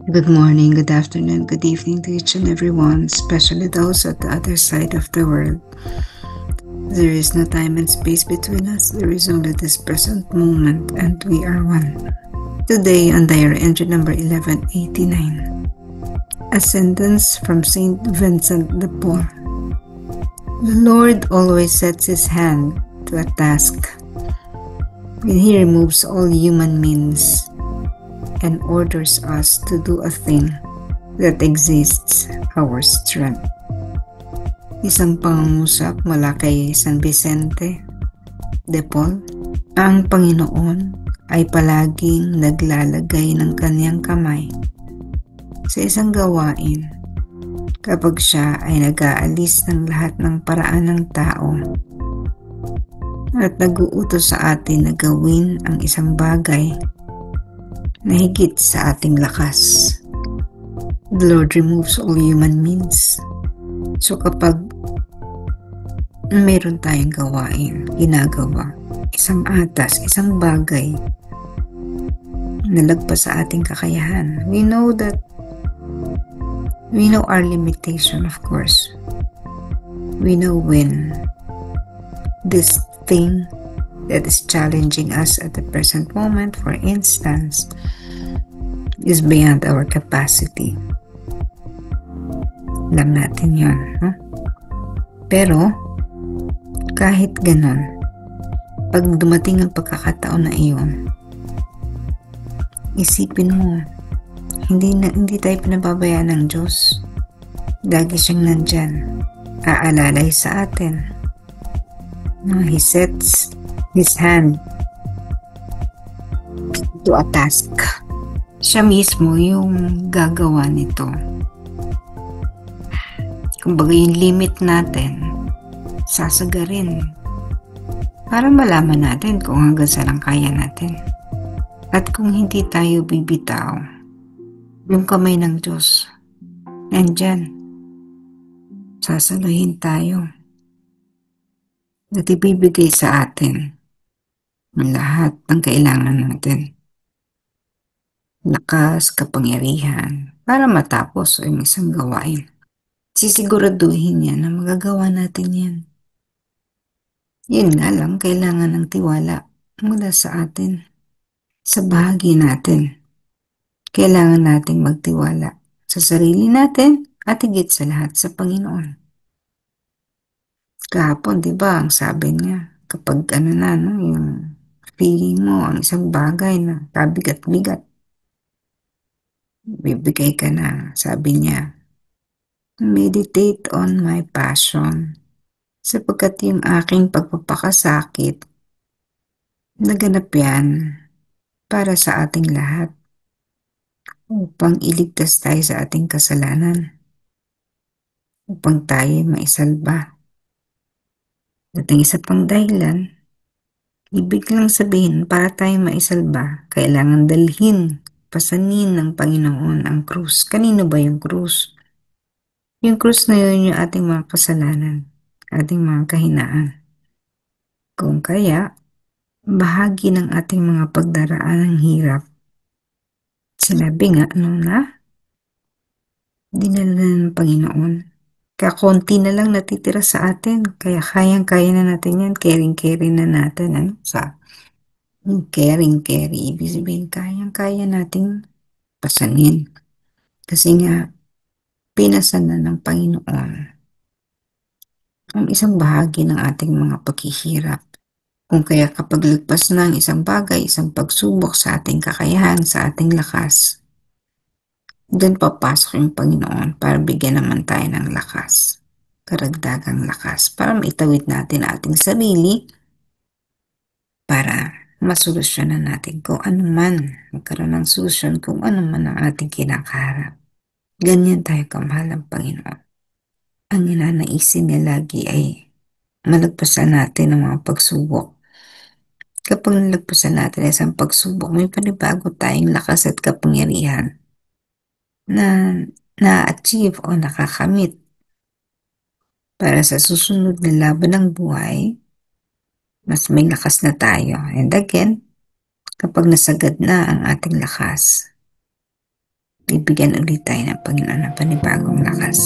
Good morning, good afternoon, good evening to each and everyone, especially those at the other side of the world. There is no time and space between us, there is only this present moment, and we are one. Today, on diary entry number 1189, a sentence from Saint Vincent de Paul. The Lord always sets his hand to a task when he removes all human means and orders us to do a thing that exists our strength. Isang pangungusap mula kay San Vicente de Paul. Ang Panginoon ay palaging naglalagay ng kanyang kamay sa isang gawain kapag siya ay nag-aalis ng lahat ng paraan ng tao at nag-uutos sa atin na gawin ang isang bagay na higit sa ating lakas. The Lord removes all human means. So kapag meron tayong gawain, ginagawa, isang atas, isang bagay na lagpas sa ating kakayahan, we know our limitation, of course. We know when this thing that is challenging us at the present moment, for instance, is beyond our capacity. Alam natin yun, no? Pero, kahit ganon, pag dumating ang pagkakataon na iyon, isipin mo, hindi tayo pinababayaan ng Diyos. Lagi siyang nandyan, aalalay sa atin. No, He sets His hand to a task. Siya mismo yung gagawa nito. Kumbaga yung limit natin, sasagarin para malaman natin kung hanggang saan ang kaya natin. At kung hindi tayo bibitaw, yung kamay ng Diyos, nandyan, sasaluhin tayo at ibibigay sa atin ang lahat ng kailangan natin. Lakas, kapangyarihan, para matapos ang isang gawain. Sisiguraduhin niya na magagawa natin yan. Yun nga lang, kailangan ng tiwala mula sa atin. Sa bahagi natin, kailangan nating magtiwala sa sarili natin at higit sa lahat sa Panginoon. Kahapon, di ba, ang sabi niya, kapag yung feeling mo, ang isang bagay na kabigat-bigat, bibigay ka na, sabi niya, meditate on my passion, sapagkat yung aking pagpapakasakit, naganap yan para sa ating lahat, upang iligtas tayo sa ating kasalanan, upang tayo maisalba. At ang isa pang dahilan, ibig lang sabihin para tayo maisalba, kailangan dalhin, pasanin ng Panginoon ang krus. Kanino ba yung krus? Yung krus na yun yung ating mga kasalanan, ating mga kahinaan. Kung kaya, bahagi ng ating mga pagdaraan ng hirap. Sinabi nga dinala ng Panginoon. Kakonti na lang natitira sa atin, kaya kayang-kaya na natin yan, caring-carry na natin. Caring-carry, ibig sabihin, kayang-kaya nating pasanin. Kasi nga, pinasan na ng Panginoon ang isang bahagi ng ating mga paghihirap. Kung kaya kapag lagpas na ang isang bagay, isang pagsubok sa ating kakayahan, sa ating lakas, doon papasok yung Panginoon para bigyan naman tayo ng lakas, karagdagang lakas, para maitawid natin ating sarili, para masolusyonan natin kung ano man, magkaroon ng solusyon kung ano man ang ating kinakaharap. Ganyan tayo kamahal ng Panginoon. Ang ninanaisin niya lagi ay malagpasan natin ang mga pagsubok. Kapag nalagpasan natin isang pagsubok, may panibago tayong lakas at kapangyarihan na na-achieve o nakakamit para sa susunod na laban ng buhay, mas may lakas na tayo. And again, kapag nasagad na ang ating lakas, bibigyan ulit tayo ng Panginoon ng panibagong lakas.